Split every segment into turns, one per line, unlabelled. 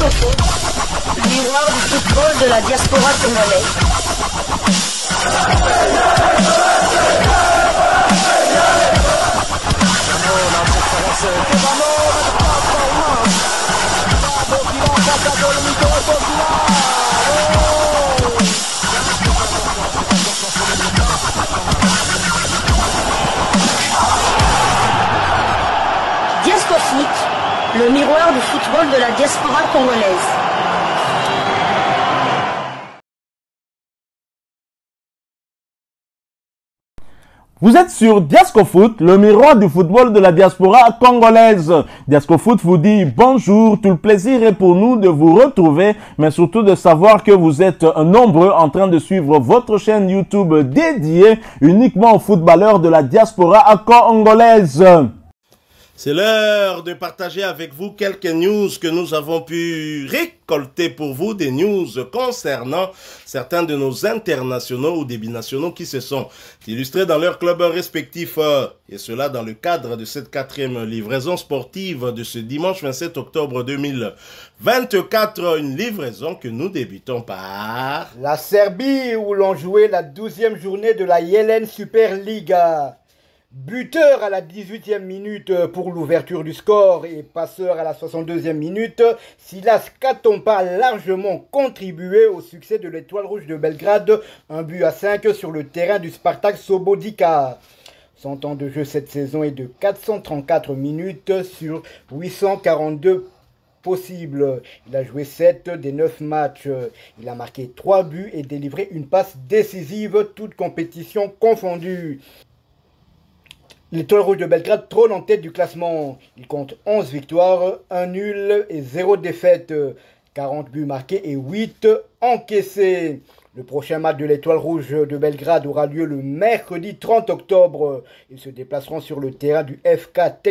Foot, le miroir du football de la diaspora congolaise. Diasco Foot, le miroir du football de la diaspora congolaise.
Vous êtes sur Diasco Foot, le miroir du football de la diaspora congolaise. Diasco Foot vous dit bonjour, tout le plaisir est pour nous de vous retrouver, mais surtout de savoir que vous êtes nombreux en train de suivre votre chaîne YouTube dédiée uniquement aux footballeurs de la diaspora congolaise.
C'est l'heure de partager avec vous quelques news que nous avons pu récolter pour vous, des news concernant certains de nos internationaux ou des binationaux qui se sont illustrés dans leurs clubs respectifs, et cela dans le cadre de cette 4e livraison sportive de ce dimanche 27 octobre 2024, une livraison que nous débutons par
la Serbie où l'on jouait la 12e journée de la Yelen Superliga. Buteur à la 18e minute pour l'ouverture du score et passeur à la 62e minute, Silas Katompa a largement contribué au succès de l'Étoile Rouge de Belgrade, 1-5 sur le terrain du Spartak Sobodika. Son temps de jeu cette saison est de 434 minutes sur 842 possibles. Il a joué 7 des 9 matchs. Il a marqué 3 buts et délivré une passe décisive, toutes compétitions confondues. L'Étoile Rouge de Belgrade trône en tête du classement. Il compte 11 victoires, 1 nul et 0 défaite. 40 buts marqués et 8 encaissés. Le prochain match de l'Étoile Rouge de Belgrade aura lieu le mercredi 30 octobre. Ils se déplaceront sur le terrain du FK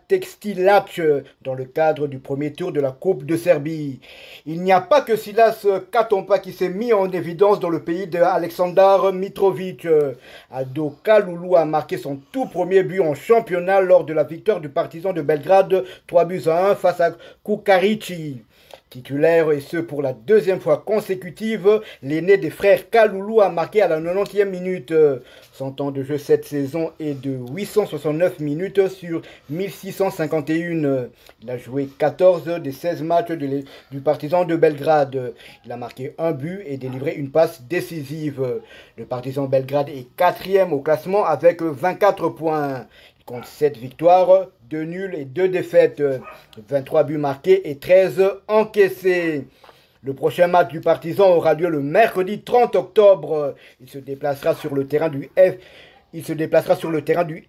Textilac dans le cadre du premier tour de la Coupe de Serbie. Il n'y a pas que Silas Katompa qui s'est mis en évidence dans le pays de Aleksandar Mitrovic. Ado Kalulu a marqué son tout premier but en championnat lors de la victoire du Partizan de Belgrade 3-1 face à Kukarici. Titulaire et ce pour la 2e fois consécutive, l'aîné des frères Kalulu a marqué à la 90e minute. Son temps de jeu cette saison est de 869 minutes sur 1651. Il a joué 14 des 16 matchs du Partizan de Belgrade. Il a marqué un but et délivré une passe décisive. Le Partizan Belgrade est 4e au classement avec 24 points. Il compte 7 victoires, 2 nuls et 2 défaites, 23 buts marqués et 13 encaissés. Le prochain match du Partizan aura lieu le mercredi 30 octobre. Il se déplacera sur le terrain du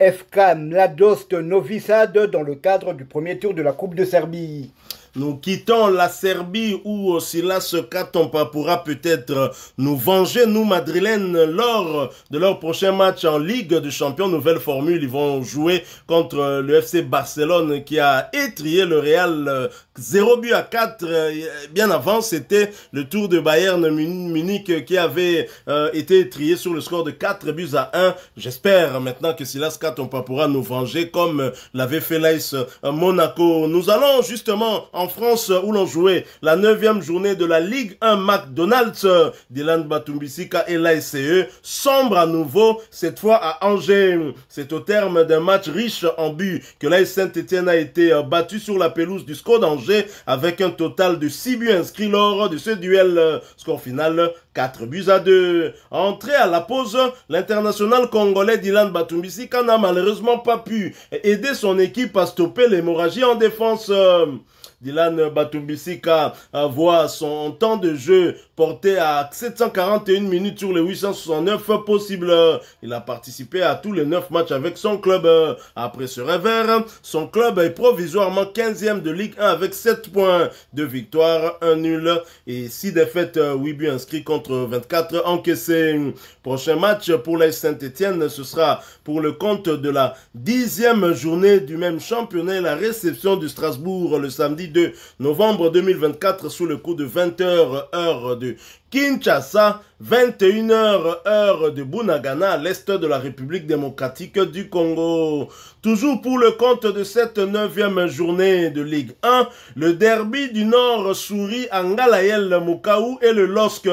FK Mladost Novi Sad dans le cadre du premier tour de la Coupe de Serbie.
Nous quittons la Serbie où Silas Katompa pourra peut-être nous venger, nous madrilènes, lors de leur prochain match en Ligue des Champions. Nouvelle formule, ils vont jouer contre le FC Barcelone qui a étrié le Real 0-4. Bien avant, c'était le tour de Bayern Munich qui avait été étrié sur le score de 4-1. J'espère maintenant que Silas Katompa pourra nous venger comme l'avait fait l'AS Monaco. Nous allons justement en France où l'on jouait la 9e journée de la Ligue 1 McDonald's. Dylan Batumbisika et l'ASCE sombre à nouveau, cette fois à Angers. C'est au terme d'un match riche en buts que l'AS Saint-Etienne a été battu sur la pelouse du SCO d'Angers avec un total de 6 buts inscrits lors de ce duel. Score final 4-2. Entré à la pause, l'international congolais Dylan Batumbisika n'a malheureusement pas pu aider son équipe à stopper l'hémorragie en défense. Dylan Batumbisika voit son temps de jeu porté à 741 minutes sur les 869 possibles. Il a participé à tous les 9 matchs avec son club. Après ce revers, son club est provisoirement 15e de Ligue 1 avec 7 points, 2 victoires, 1 nul et 6 défaites, 8 buts inscrits contre 24 encaissés. Prochain match pour l'AS Saint-Etienne, ce sera pour le compte de la 10e journée du même championnat, la réception de Strasbourg le samedi 2 novembre 2024 sous le coup de 20h heure de Kinshasa, 21h heure de Bunagana à l'est de la République démocratique du Congo. Toujours pour le compte de cette 9e journée de Ligue 1, le derby du Nord sourit à Ngalael Mokaou et le LOSC.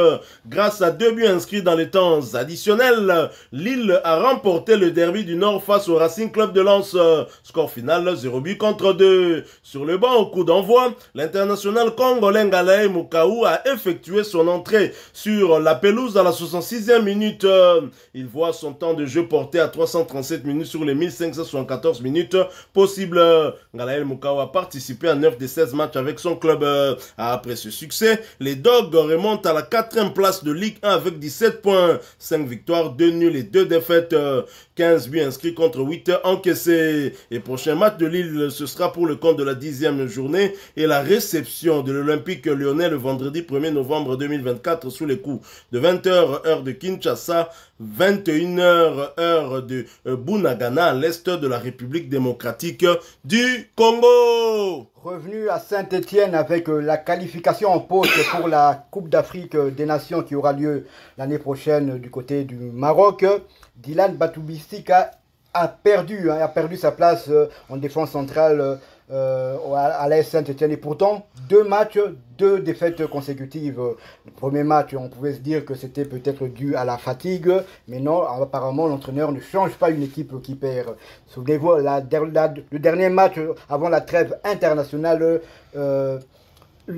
Grâce à 2 buts inscrits dans les temps additionnels, Lille a remporté le derby du Nord face au Racing Club de Lens. Score final 0 but contre 2. Sur le banc au coup d'envoi, l'international congolais Ngalael Mokaou a effectué son entrée sur la pelouse à la 66e minute. Il voit son temps de jeu porté à 337 minutes sur les 1574 minutes possibles. Ngalael Mokaou a participé à 9 des 16 matchs avec son club. Après ce succès, les Dogs remontent à la 4e place de Ligue 1 avec 17 points, 5 victoires, 2 nuls et 2 défaites, 15 buts inscrits contre 8 encaissés. Et prochain match de Lille, ce sera pour le compte de la 10e journée et la réception de l'Olympique Lyonnais le vendredi 1er novembre 2024 sous les coups de 20h heure de Kinshasa, 21h heure de Bunagana à l'est de la République démocratique du Congo.
Revenu à Saint-Étienne avec la qualification en poste pour la Coupe d'Afrique des Nations qui aura lieu l'année prochaine du côté du Maroc, Dylan Batoubistika a perdu sa place en défense centrale à l'AS Saint-Étienne. Et pourtant, 2 matchs, 2 défaites consécutives. Le premier match, on pouvait se dire que c'était peut-être dû à la fatigue, mais non, apparemment l'entraîneur ne change pas une équipe qui perd. Souvenez-vous, le dernier match avant la trêve internationale,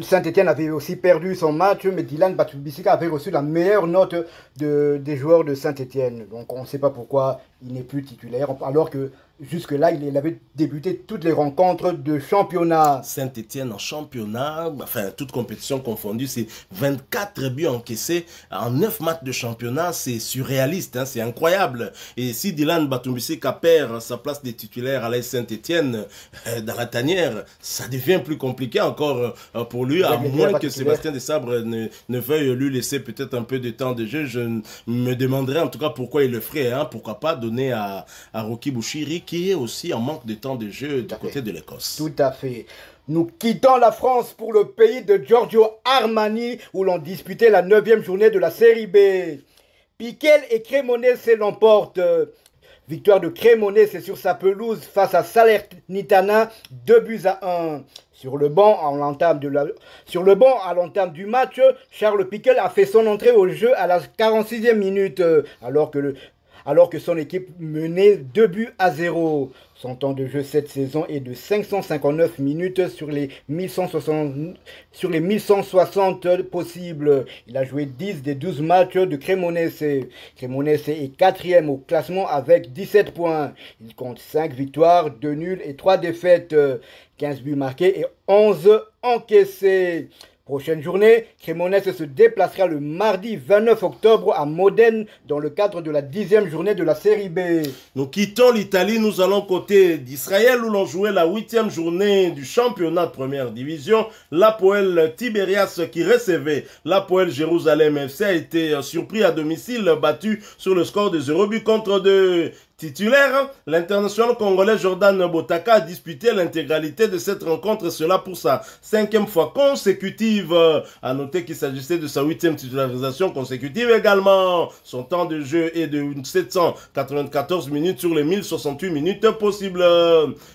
Saint-Étienne avait aussi perdu son match, mais Dylan Batoubisika avait reçu la meilleure note des joueurs de Saint-Étienne. Donc on ne sait pas pourquoi il n'est plus titulaire, alors que jusque-là, il avait débuté toutes les rencontres de championnat.
Saint-Étienne en championnat, enfin, toute compétition confondue, c'est 24 buts encaissés en 9 matchs de championnat. C'est surréaliste, hein, c'est incroyable. Et si Dylan Batoubisika perd sa place de titulaire à l'AS Saint-Étienne dans la tanière, ça devient plus compliqué encore pour lui, à moins que Sébastien Desabre ne veuille lui laisser peut-être un peu de temps de jeu. Je me demanderais en tout cas pourquoi il le ferait. Hein. Pourquoi pas donner à Rocky Bouchiri, qui est aussi en manque de temps de jeu du côté de l'Écosse.
Tout à fait. Nous quittons la France pour le pays de Giorgio Armani, où l'on disputait la 9e journée de la Série B. Piquel et Cremonese l'emportent. Victoire de Cremonese sur sa pelouse face à Salernitana, 2 buts à 1. Sur le banc, à l'entame du match, Charles Piquel a fait son entrée au jeu à la 46e minute, alors que son équipe menait 2 buts à 0. Son temps de jeu cette saison est de 559 minutes sur les 1160 possibles. Il a joué 10 des 12 matchs de Cremonese. Cremonese est 4e au classement avec 17 points. Il compte 5 victoires, 2 nuls et 3 défaites. 15 buts marqués et 11 encaissés. Prochaine journée, Cremonese se déplacera le mardi 29 octobre à Modène dans le cadre de la 10e journée de la Série B.
Nous quittons l'Italie, nous allons côté d'Israël où l'on jouait la 8e journée du championnat de première division. L'Hapoel Tiberias qui recevait l'Hapoel Jérusalem FC a été surpris à domicile, battu sur le score de 0 but contre 2. Titulaire, l'international congolais Jordan Botaka a disputé l'intégralité de cette rencontre, cela pour sa 5e fois consécutive. À noter qu'il s'agissait de sa 8e titularisation consécutive également. Son temps de jeu est de 794 minutes sur les 1068 minutes possibles.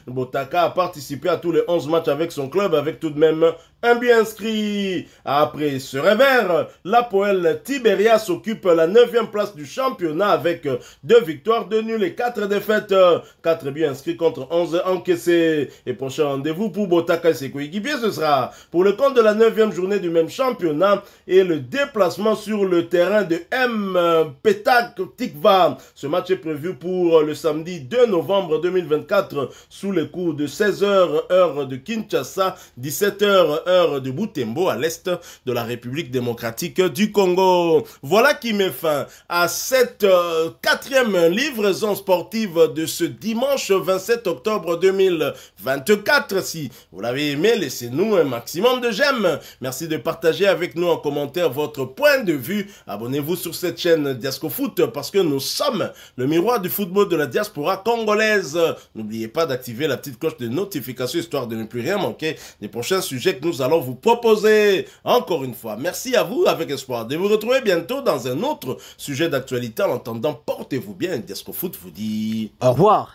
Botaka a participé à tous les 11 matchs avec son club, avec tout de même un but inscrit. Après ce revers, l'Hapoel Tiberias occupe la 9e place du championnat avec 2 victoires, 2 nuls et 4 défaites. 4 buts inscrits contre 11 encaissés. Et prochain rendez-vous pour Botaka et ses coéquipiers, ce sera pour le compte de la 9e journée du même championnat et le déplacement sur le terrain de M. Petak Tikva. Ce match est prévu pour le samedi 2 novembre 2024 sous les coups de 16h heure de Kinshasa, 17h heure de Butembo à l'est de la République démocratique du Congo. Voilà qui met fin à cette 4e livraison sportive de ce dimanche 27 octobre 2024. Si vous l'avez aimé, laissez-nous un maximum de j'aime. Merci de partager avec nous en commentaire votre point de vue. Abonnez-vous sur cette chaîne Diascofoot parce que nous sommes le miroir du football de la diaspora congolaise. N'oubliez pas d'activer la petite cloche de notification histoire de ne plus rien manquer des prochains sujets que nous nous allons vous proposer encore une fois. Merci à vous, avec espoir de vous retrouver bientôt dans un autre sujet d'actualité. En attendant, portez-vous bien. Diasco Foot vous dit
au revoir.